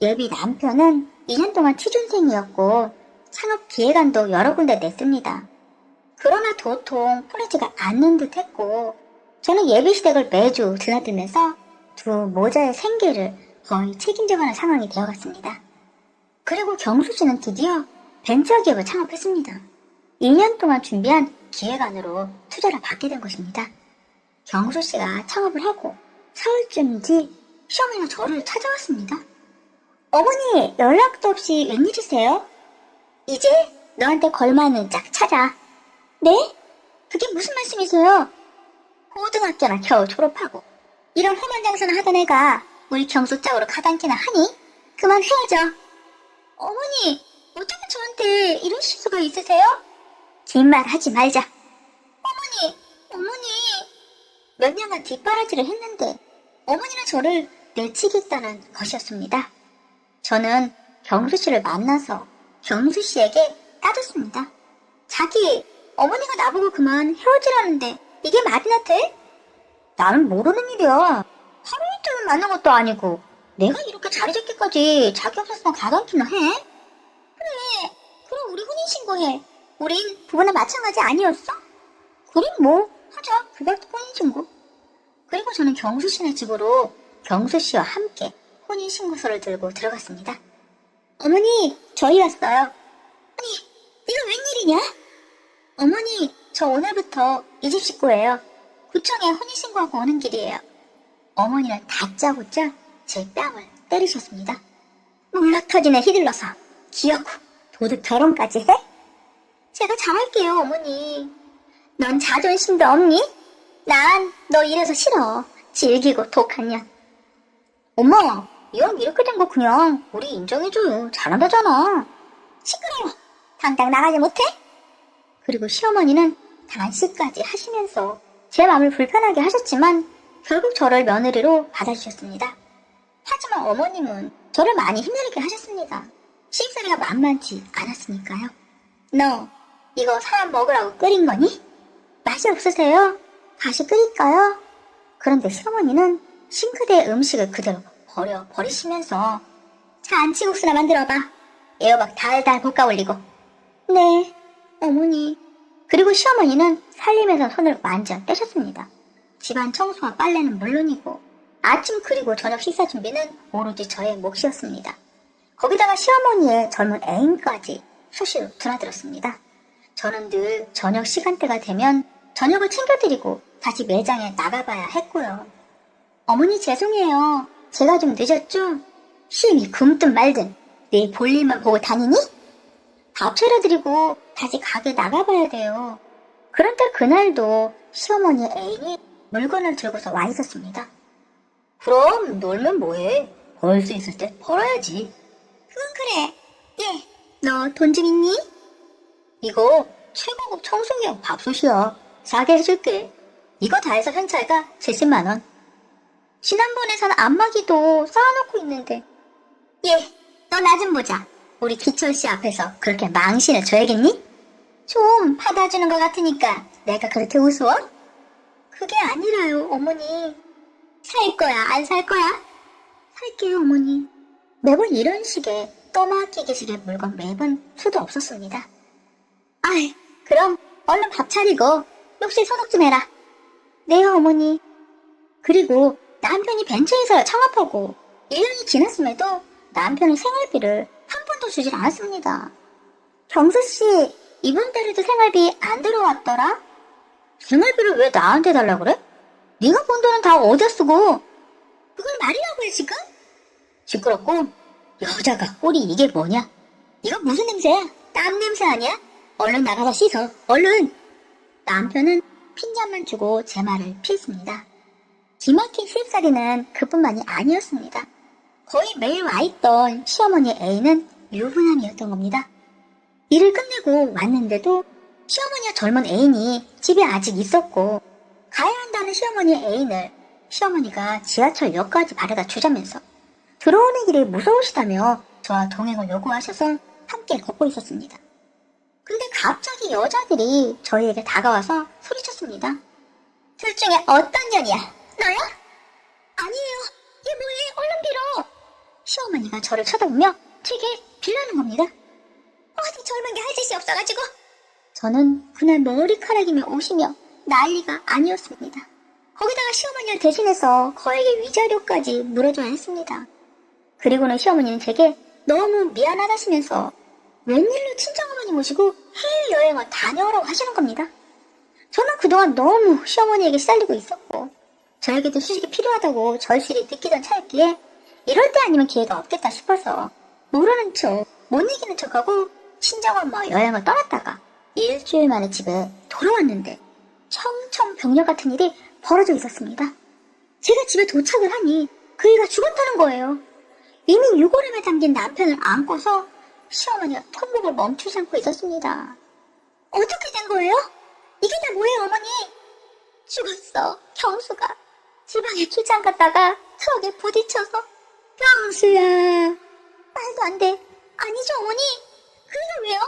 예비 남편은 2년 동안 취준생이었고 창업 기획안도 여러 군데 냈습니다. 그러나 도통 풀리지가 않는 듯 했고 저는 예비 시댁을 매주 드나들면서 두 모자의 생계를 거의 책임져가는 상황이 되어갔습니다. 그리고 경수 씨는 드디어 벤처기업을 창업했습니다. 2년 동안 준비한 기획안으로 투자를 받게 된 것입니다. 경수 씨가 창업을 하고 사흘쯤 뒤 시어머니가 저를 찾아왔습니다. 어머니, 연락도 없이 웬일이세요? 이제 너한테 걸맞는 짝 찾아. 네? 그게 무슨 말씀이세요? 고등학교나 겨우 졸업하고 이런 험한 장사나 하던 애가 우리 경수 짝으로 가당키나 하니? 그만 헤어져. 어머니, 어떻게 저한테 이런 실수가 있으세요? 긴 말 하지 말자. 어머니. 몇 년간 뒷바라지를 했는데 어머니는 저를 내치겠다는 것이었습니다. 저는 경수 씨를 만나서 경수 씨에게 따졌습니다. 자기, 어머니가 나보고 그만 헤어지라는데 이게 말이나 돼? 나는 모르는 일이야. 하루 이틀 만난 것도 아니고 내가 이렇게 자리 잡기까지 자기 없었으면 가당키나 해? 그래, 그럼 우리 혼인신고해. 우린 부부나 마찬가지 아니었어? 그래 뭐 하자. 그것도 혼인신고. 그리고 저는 경수 씨네 집으로 경수 씨와 함께 혼인신고서를 들고 들어갔습니다. 어머니, 저희 왔어요. 아니, 이거 웬일이냐? 어머니, 저 오늘부터 이 집 식구예요. 구청에 혼인신고하고 오는 길이에요. 어머니는 다짜고짜 제 뺨을 때리셨습니다. 몰락 터지네 휘둘러서 기어코 도둑 결혼까지 해? 제가 잘할게요, 어머니. 넌 자존심도 없니? 난 너 이래서 싫어. 질기고 독한 년. 엄마, 이왕 이렇게 된 거 그냥 우리 인정해줘요. 잘한다잖아. 시끄러워. 당장 나가지 못해? 그리고 시어머니는 단식까지 하시면서 제 마음을 불편하게 하셨지만 결국 저를 며느리로 받아주셨습니다. 하지만 어머님은 저를 많이 힘들게 하셨습니다. 시집살이가 만만치 않았으니까요. 너 이거 사람 먹으라고 끓인 거니? 맛이 없으세요? 다시 끓일까요? 그런데 시어머니는 싱크대에 음식을 그대로 버리시면서 잔치국수나 만들어봐. 애호박 달달 볶아 올리고. 네, 어머니. 그리고 시어머니는 살림에서 손을 완전 떼셨습니다. 집안 청소와 빨래는 물론이고 아침 그리고 저녁 식사 준비는 오로지 저의 몫이었습니다. 거기다가 시어머니의 젊은 애인까지 수시로 드나들었습니다. 저는 늘 저녁 시간대가 되면 저녁을 챙겨드리고 다시 매장에 나가봐야 했고요. 어머니 죄송해요. 제가 좀 늦었죠? 시임이 굶든 말든 내 볼일만 보고 다니니? 밥 차려드리고 다시 가게 나가봐야 돼요. 그런데 그날도 시어머니의 애인이 물건을 들고서 와 있었습니다. 그럼 놀면 뭐해? 벌 수 있을 때 벌어야지. 그건 그래. 예, 너 돈 좀 있니? 이거 최고급 청소기용 밥솥이야. 싸게 해줄게. 이거 다 해서 현찰가 70만 원. 지난번에 산 안마기도 쌓아놓고 있는데. 예, 너 나 좀 보자. 우리 기철씨 앞에서 그렇게 망신을 줘야겠니? 좀 받아주는 것 같으니까 내가 그렇게 우스워? 그게 아니라요, 어머니. 살 거야, 안 살 거야? 살게요, 어머니. 매번 이런 식의 떠맡기기식의 물건 매번 수도 없었습니다. 아이, 그럼 얼른 밥 차리고 욕실 소독 좀 해라. 네, 어머니. 그리고 남편이 벤처에서 창업하고 1년이 지났음에도 남편의 생활비를 한 번도 주질 않았습니다. 경수씨, 이번 달에도 생활비 안 들어왔더라? 생활비를 왜 나한테 달라 그래? 네가 번 돈은 다 어디다 쓰고? 그걸 말이라고 해 지금? 시끄럽고 여자가 꼴이 이게 뭐냐? 이거 무슨 냄새야? 땀 냄새 아니야? 얼른 나가서 씻어. 얼른. 남편은 핀잔만 주고 제 말을 피했습니다. 기막힌 수입살이는 그뿐만이 아니었습니다. 거의 매일 와있던 시어머니의 애인은 유부남이었던 겁니다. 일을 끝내고 왔는데도 시어머니와 젊은 애인이 집에 아직 있었고 가야 한다는 시어머니의 애인을 시어머니가 지하철역까지 바래다 주자면서 들어오는 길이 무서우시다며 저와 동행을 요구하셔서 함께 걷고 있었습니다. 근데 갑자기 여자들이 저희에게 다가와서 소리쳤습니다. 둘 중에 어떤 년이야? 너야? 아니에요. 얘 뭐해? 얼른 빌어. 시어머니가 저를 쳐다보며 제게 빌라는 겁니다. 어디 젊은 게 할 짓이 없어가지고. 저는 그날 머리카락이며 옷이며 난리가 아니었습니다. 거기다가 시어머니를 대신해서 거액의 위자료까지 물어줘야 했습니다. 그리고는 시어머니는 제게 너무 미안하다시면서 웬일로 친정어머니 모시고 해외여행을 다녀오라고 하시는 겁니다. 저는 그동안 너무 시어머니에게 시달리고 있었고 저에게도 휴식이 필요하다고 절실히 느끼던 차였기에 이럴 때 아니면 기회가 없겠다 싶어서 모르는 척, 못 이기는 척하고 친정엄마 여행을 떠났다가 일주일 만에 집에 돌아왔는데 청천벽력 같은 일이 벌어져 있었습니다. 제가 집에 도착을 하니 그 애가 죽었다는 거예요. 이미 유골함에 담긴 남편을 안고서 시어머니가 통곡을 멈추지 않고 있었습니다. 어떻게 된 거예요? 이게 다 뭐예요, 어머니? 죽었어, 경수가. 지방에 출장 갔다가 트럭에 부딪혀서. 경수야. 말도 안 돼. 아니죠, 어머니? 그게 왜요?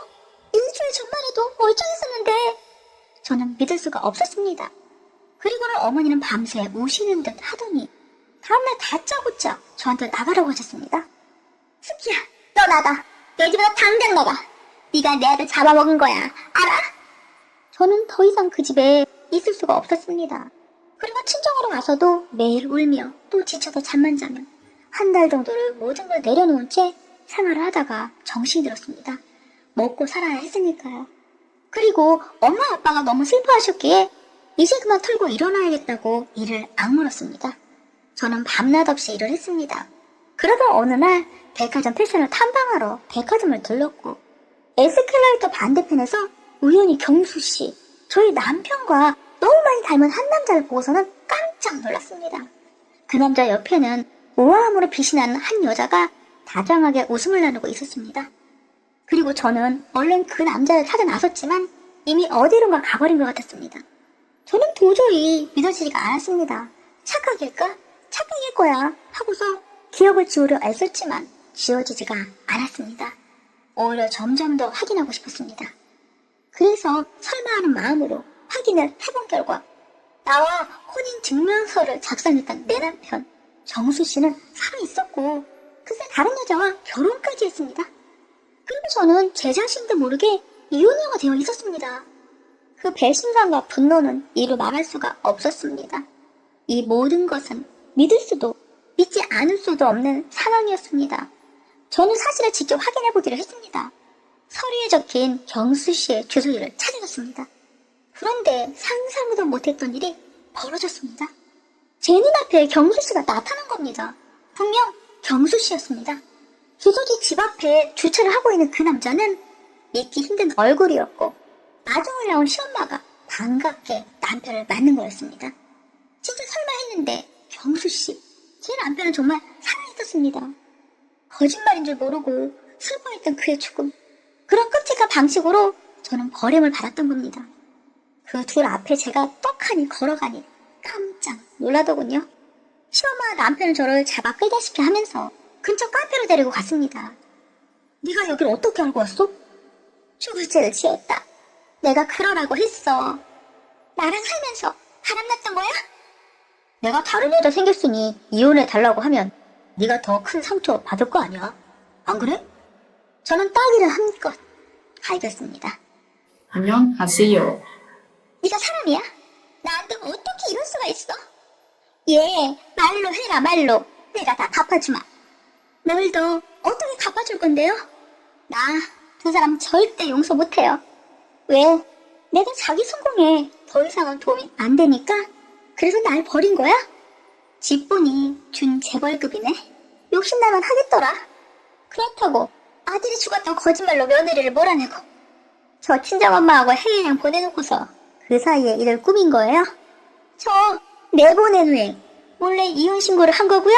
일주일 전만 해도 멀쩡했었는데. 저는 믿을 수가 없었습니다. 그리고는 어머니는 밤새 우시는 듯 하더니 다음날 다짜고짜 저한테 나가라고 하셨습니다. 스키야, 너 나가. 내 집에서 당장 나가. 네가 내 아들 잡아먹은 거야. 알아? 저는 더 이상 그 집에 있을 수가 없었습니다. 그리고 친정으로 와서도 매일 울며 또 지쳐서 잠만 자며 한 달 정도를 모든 걸 내려놓은 채 생활을 하다가 정신이 들었습니다. 먹고 살아야 했으니까요. 그리고 엄마 아빠가 너무 슬퍼하셨기에 이제 그만 털고 일어나야겠다고 일을 악물었습니다. 저는 밤낮 없이 일을 했습니다. 그러다 어느 날 백화점 패션을 탐방하러 백화점을 들렀고 에스컬레이터 반대편에서 우연히 경수씨, 저희 남편과 너무 많이 닮은 한 남자를 보고서는 깜짝 놀랐습니다. 그 남자 옆에는 우아함으로 빛이 나는 한 여자가 다정하게 웃음을 나누고 있었습니다. 그리고 저는 얼른 그 남자를 찾아 나섰지만 이미 어디론가 가버린 것 같았습니다. 저는 도저히 믿어지지가 않았습니다. 착각일까? 착각일 거야 하고서 기억을 지우려 애썼지만 지워지지가 않았습니다. 오히려 점점 더 확인하고 싶었습니다. 그래서 설마 하는 마음으로 확인을 해본 결과 나와 혼인증명서를 작성했던 내 남편 정수씨는 살아있었고 글쎄 다른 여자와 결혼까지 했습니다. 그리고 저는 제 자신도 모르게 이혼녀가 되어 있었습니다. 그 배신감과 분노는 이루 말할 수가 없었습니다. 이 모든 것은 믿을 수도 믿지 않을 수도 없는 상황이었습니다. 저는 사실을 직접 확인해보기로 했습니다. 서류에 적힌 경수씨의 주소지를 찾아갔습니다. 그런데 상상도 못했던 일이 벌어졌습니다. 제 눈앞에 경수 씨가 나타난 겁니다. 분명 경수 씨였습니다. 기적이 집 앞에 주차를 하고 있는 그 남자는 믿기 힘든 얼굴이었고 마중을 나온 시엄마가 반갑게 남편을 맞는 거였습니다. 진짜 설마 했는데 경수 씨, 제 남편은 정말 살아있었습니다. 거짓말인 줄 모르고 슬퍼했던 그의 죽음. 그런 끔찍한 방식으로 저는 버림을 받았던 겁니다. 그 둘 앞에 제가 떡하니 걸어가니 깜짝 놀라더군요. 시엄마와 남편은 저를 잡아 끌다시피 하면서 근처 카페로 데리고 갔습니다. 네가 여길 어떻게 알고 왔어? 죽을 죄를 지었다. 내가 그러라고 했어. 나랑 살면서 바람났던 거야? 내가 다른 여자 생겼으니 이혼해달라고 하면 네가 더 큰 상처 받을 거 아니야? 안 그래? 저는 따기를 한껏 갈겼습니다. 안녕하세요. 네가 사람이야? 나한테 어떻게 이럴 수가 있어? 얘 말로 해라 말로. 내가 다 갚아주마. 너희도 어떻게 갚아줄 건데요? 나 두 사람 절대 용서 못해요. 왜? 내가 자기 성공에 더 이상은 도움이 안 되니까? 그래서 날 버린 거야? 집분이 준 재벌급이네. 욕심나면 하겠더라. 그렇다고 아들이 죽었던 거짓말로 며느리를 몰아내고 저 친정엄마하고 해외여행 보내놓고서 그 사이에 이를 꾸민 거예요? 저 내보낸 후에 몰래 이혼 신고를 한 거고요?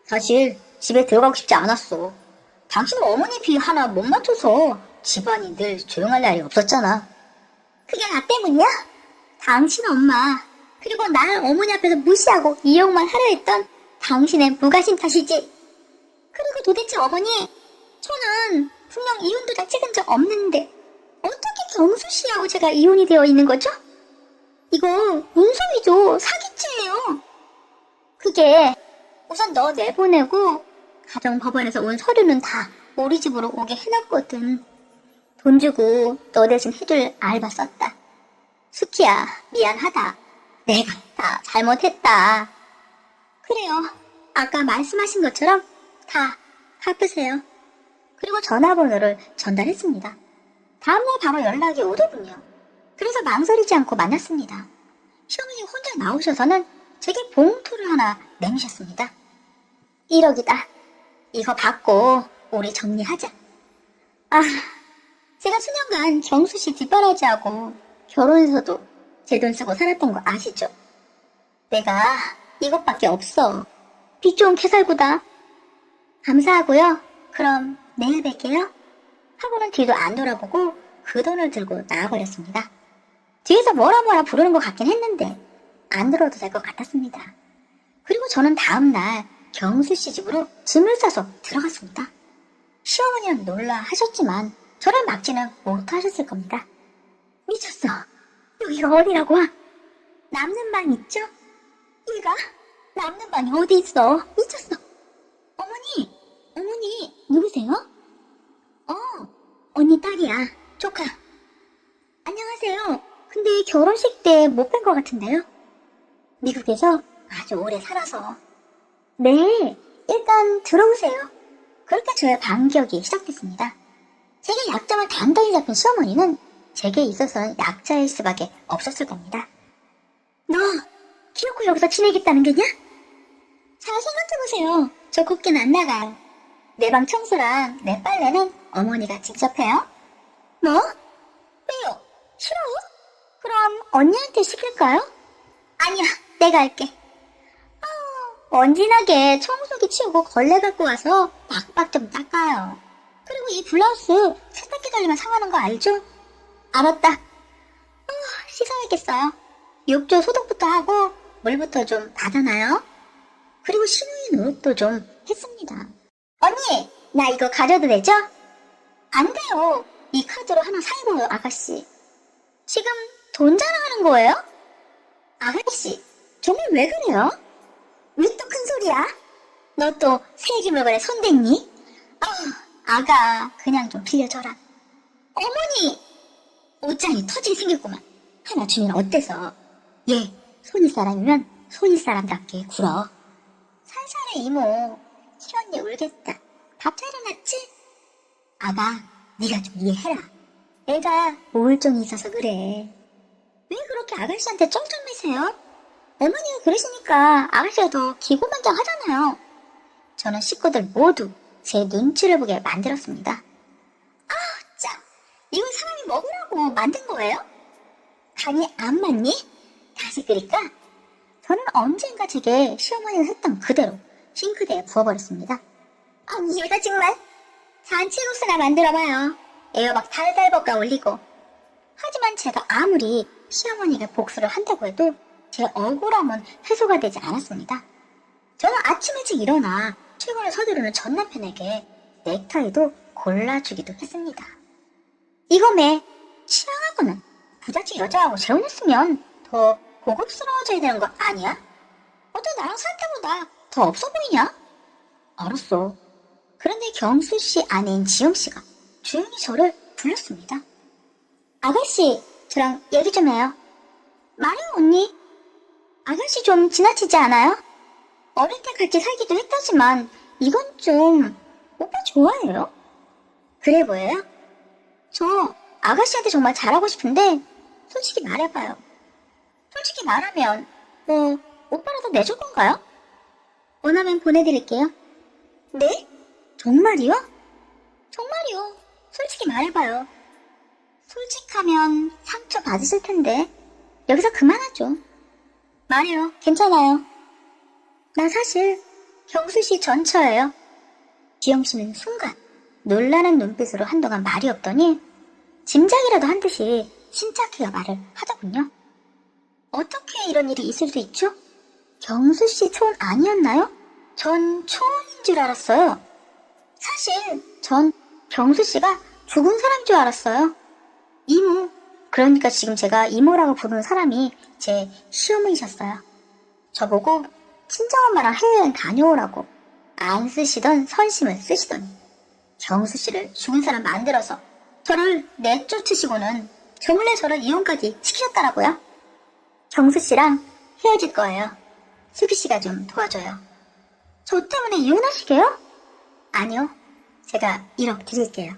사실 집에 들어가고 싶지 않았어. 당신 어머니 비 하나 못 맞춰서 집안이 늘 조용할 날이 없었잖아. 그게 나 때문이야? 당신 엄마 그리고 날 어머니 앞에서 무시하고 이용만 하려 했던 당신의 무가심 탓이지. 그리고 도대체 어머니, 저는 분명 이혼 도장 찍은 적 없는데 어떻게 경수 씨하고 제가 이혼이 되어 있는 거죠? 이거 문서위조 사기죄예요. 그게 우선 너 내보내고 가정법원에서 온 서류는 다 우리 집으로 오게 해놨거든. 돈 주고 너 대신 해줄 알바 썼다. 수키야, 미안하다. 내가 다 잘못했다. 그래요. 아까 말씀하신 것처럼 다 갚으세요. 그리고 전화번호를 전달했습니다. 다음날 바로 연락이 오더군요. 그래서 망설이지 않고 만났습니다. 시어머니 혼자 나오셔서는 제게 봉투를 하나 내미셨습니다. 1억이다. 이거 받고 우리 정리하자. 아, 제가 수년간 경수씨 뒷바라지하고 결혼해서도 제 돈 쓰고 살았던 거 아시죠? 내가 이것밖에 없어. 빚 좋은 개살구다. 감사하고요. 그럼 내일 뵐게요. 하고는 뒤도 안 돌아보고 그 돈을 들고 나가버렸습니다. 뒤에서 뭐라 부르는 것 같긴 했는데 안 들어도 될 것 같았습니다. 그리고 저는 다음날 경수씨 집으로 짐을 싸서 들어갔습니다. 시어머니는 놀라 하셨지만 저를 막지는 못하셨을 겁니다. 미쳤어. 여기가 어디라고? 남는 방 있죠? 얘가? 남는 방이 어디 있어? 미쳤어. 어머니, 누구세요? 언니 딸이야, 조카. 안녕하세요. 근데 결혼식 때 못 뵌 것 같은데요? 미국에서 아주 오래 살아서. 네, 일단 들어오세요. 그렇게 저의 반격이 시작됐습니다. 제게 약점을 단단히 잡힌 시어머니는 제게 있어서는 약자일 수밖에 없었을 겁니다. 너 키놓고 여기서 지내겠다는 게냐? 잘 생각해보세요. 저 곱게는 안 나가요. 내 방 청소랑 내 빨래는 어머니가 직접 해요. 뭐? 왜요? 싫어요? 그럼 언니한테 시킬까요? 아니야, 내가 할게. 먼지나게 청소기 치우고 걸레 갖고 와서 빡빡 좀 닦아요. 그리고 이 블라우스 세탁기 돌리면 상하는 거 알죠? 알았다. 씻어야겠어요. 욕조 소독부터 하고 물부터 좀 받아놔요. 그리고 신우인 옷도 좀 했습니다. 언니, 나 이거 가져도 되죠? 안 돼요. 이 카드로 하나 사입어요, 아가씨. 지금 돈 자랑하는 거예요? 아가씨, 정말 왜 그래요? 왜 또 큰 소리야? 너 또 세기 물건에 손댔니? 아가, 그냥 좀 빌려줘라. 어머니! 옷장이 터지게 생겼구만. 하나 주면 어때서? 얘, 손윗사람이면 손윗사람답게 굴어. 살살해, 이모. 시언니 울겠다. 밥 차려놨지? 아가, 네가 좀 이해해라. 애가 우울증이 있어서 그래. 왜 그렇게 아가씨한테 쩡쩡매세요? 어머니가 그러시니까 아가씨가 더 기고만장하잖아요. 저는 식구들 모두 제 눈치를 보게 만들었습니다. 아, 참. 이건 사람이 먹으라고 만든 거예요? 간이 안 맞니? 다시 끓일까? 저는 언젠가 제게 시어머니가 했던 그대로 싱크대에 부어버렸습니다. 아, 얘가 정말 잔치국수나 만들어봐요. 애호박 달달 볶아 올리고. 하지만 제가 아무리 시어머니가 복수를 한다고 해도 제 억울함은 해소가 되지 않았습니다. 저는 아침 일찍 일어나 출근을 서두르는 전 남편에게 넥타이도 골라주기도 했습니다. 이거매 취향하고는 부잣집 여자하고 재혼했으면 더 고급스러워져야 되는 거 아니야? 어떻게 나랑 살 때보다 더 없어 보이냐? 알았어. 그런데 경수씨 아내인 지영씨가 조용히 저를 불렀습니다. 아가씨, 저랑 얘기 좀 해요. 말해요, 언니. 아가씨 좀 지나치지 않아요? 어릴 때 같이 살기도 했다지만 이건 좀 오빠 좋아해요? 그래 보여요? 저 아가씨한테 정말 잘하고 싶은데 솔직히 말해봐요. 솔직히 말하면 뭐 오빠라도 내줄 건가요? 원하면 보내드릴게요. 네? 정말이요? 정말이요. 솔직히 말해봐요. 솔직하면 상처 받으실 텐데 여기서 그만하죠. 말해요. 괜찮아요. 나 사실 경수씨 전처예요. 지영씨는 순간 놀라는 눈빛으로 한동안 말이 없더니 짐작이라도 한 듯이 침착하게 말을 하더군요. 어떻게 이런 일이 있을 수 있죠? 경수씨 초혼 아니었나요? 전 초혼인 줄 알았어요. 사실 전 경수씨가 죽은 사람인 줄 알았어요. 이모, 그러니까 지금 제가 이모라고 부르는 사람이 제 시어머니셨어요. 저보고 친정엄마랑 해외여행 다녀오라고 안 쓰시던 선심을 쓰시더니 경수씨를 죽은 사람 만들어서 저를 내쫓으시고는 저 몰래 저를 이혼까지 시키셨더라고요. 경수씨랑 헤어질 거예요. 슬기씨가 좀 도와줘요. 저 때문에 이혼하시게요? 아니요. 제가 1억 드릴게요.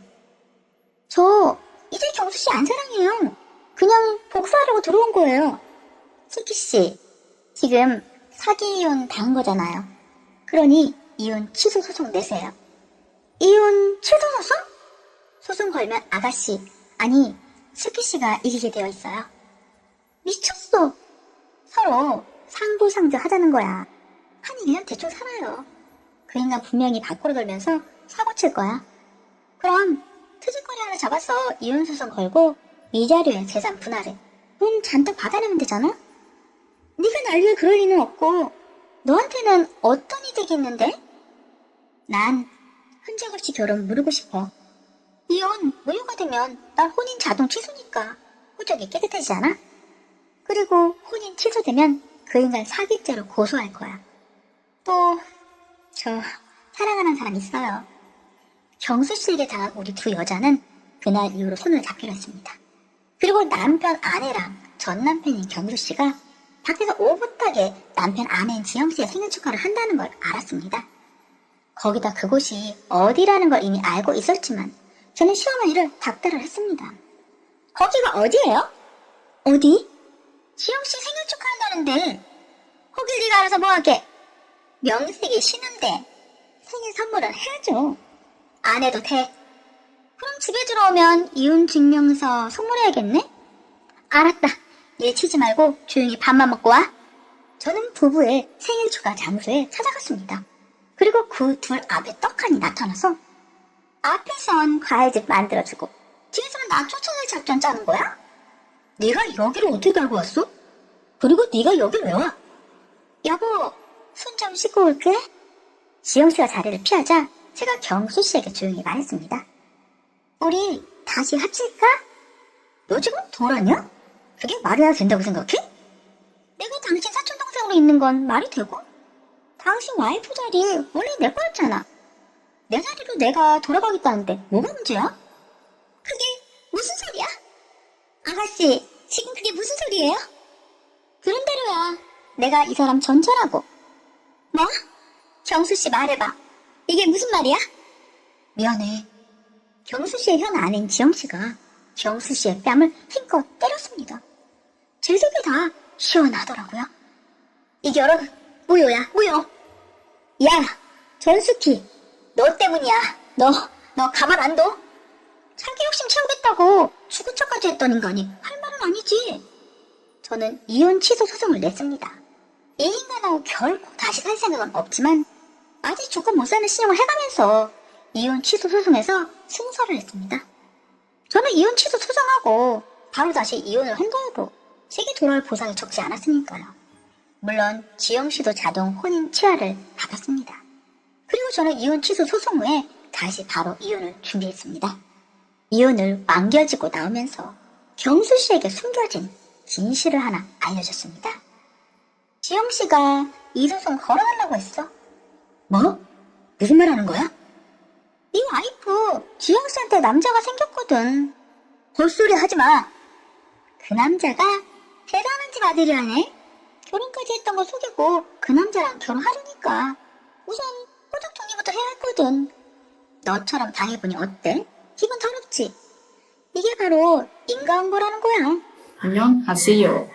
저 이제 경수씨 안 사랑해요. 그냥 복수하려고 들어온 거예요. 슬기씨, 지금 사기 이혼 당한 거잖아요. 그러니 이혼 취소 소송 내세요. 이혼 취소 소송? 소송 걸면 아가씨, 아니 슬기씨가 이기게 되어 있어요. 미쳤어. 서로 상부상조 하자는 거야. 한 1년 대충 살아요. 그 인간 분명히 밖으로 돌면서 사고 칠 거야. 그럼 트집거리 하나 잡아서 이혼소송 걸고 위자료에 재산 분할해. 돈 잔뜩 받아내면 되잖아? 네가 날 위해 그럴 리는 없고 너한테는 어떤 이득이 있는데? 난 흔적 없이 결혼 무르고 싶어. 이혼 무효가 되면 난 혼인 자동 취소니까 호적이 깨끗해지지 않아? 그리고 혼인 취소되면 그 인간 사기죄로 고소할 거야. 또 저 사랑하는 사람 있어요. 경수씨에게 당한 우리 두 여자는 그날 이후로 손을 잡기로 했습니다. 그리고 남편 아내랑 전 남편인 경수씨가 밖에서 오붓하게 남편 아내인 지영씨의 생일 축하를 한다는 걸 알았습니다. 거기다 그곳이 어디라는 걸 이미 알고 있었지만 저는 시어머니를 닥달을 했습니다. 거기가 어디예요? 어디? 지영씨 생일 축하한다는데 거길 네가 알아서 뭐하게? 명색이 쉬는데 생일 선물은 해야죠. 안 해도 돼. 그럼 집에 들어오면 이혼 증명서 선물해야겠네? 알았다. 일 치지 말고 조용히 밥만 먹고 와. 저는 부부의 생일 축하 장소에 찾아갔습니다. 그리고 그 둘 앞에 떡하니 나타나서 앞에선 과일즙 만들어주고 뒤에서는 나 쫓아낼 작전 짜는 거야? 네가 여기를 어떻게 알고 왔어? 그리고 네가 여길 왜 와? 여보, 손 좀 씻고 올게. 지영씨가 자리를 피하자 제가 경수씨에게 조용히 말했습니다. 우리 다시 합칠까? 너 지금 돌았냐? 그게 말이나 된다고 생각해? 내가 당신 사촌동생으로 있는 건 말이 되고? 당신 와이프 자리 원래 내 거였잖아. 내 자리로 내가 돌아가겠다는데 뭐가 문제야? 그게 무슨 소리야? 아가씨, 지금 그게 무슨 소리예요? 그런 대로야. 내가 이 사람 전처라고. 뭐? 경수씨 말해봐. 이게 무슨 말이야? 미안해. 경수씨의 현 아내인 지영씨가 경수씨의 뺨을 힘껏 때렸습니다. 제 속이 다 시원하더라고요. 이 결혼 무효야, 무효. 야, 전수키, 너 때문이야. 너 가만 안 둬? 자기 욕심 채우겠다고 죽은 척까지 했던 인간이 할 말은 아니지. 저는 이혼 취소 소송을 냈습니다. 이 인간하고 결코 다시 살 생각은 없지만 아직 죽고 못 사는 신용을 해가면서 이혼 취소 소송에서 승소를 했습니다. 저는 이혼 취소 소송하고 바로 다시 이혼을 한다 해도 세게 돌아올 보상이 적지 않았으니까요. 물론 지영씨도 자동 혼인 취하를 받았습니다. 그리고 저는 이혼 취소 소송 후에 다시 바로 이혼을 준비했습니다. 이혼을 만겨지고 나오면서 경수씨에게 숨겨진 진실을 하나 알려줬습니다. 지영씨가 이 소송 걸어달라고 했어. 뭐? 무슨 말 하는 거야? 이 와이프 지영씨한테 남자가 생겼거든. 헛소리 하지마. 그 남자가 대단한 집 아들이라네. 결혼까지 했던 거 속이고 그 남자랑 결혼하려니까 우선 호적 정리부터 해야 했거든. 너처럼 당해보니 어때? 기분 더럽지? 이게 바로 인과응보라는 거야. 안녕하세요.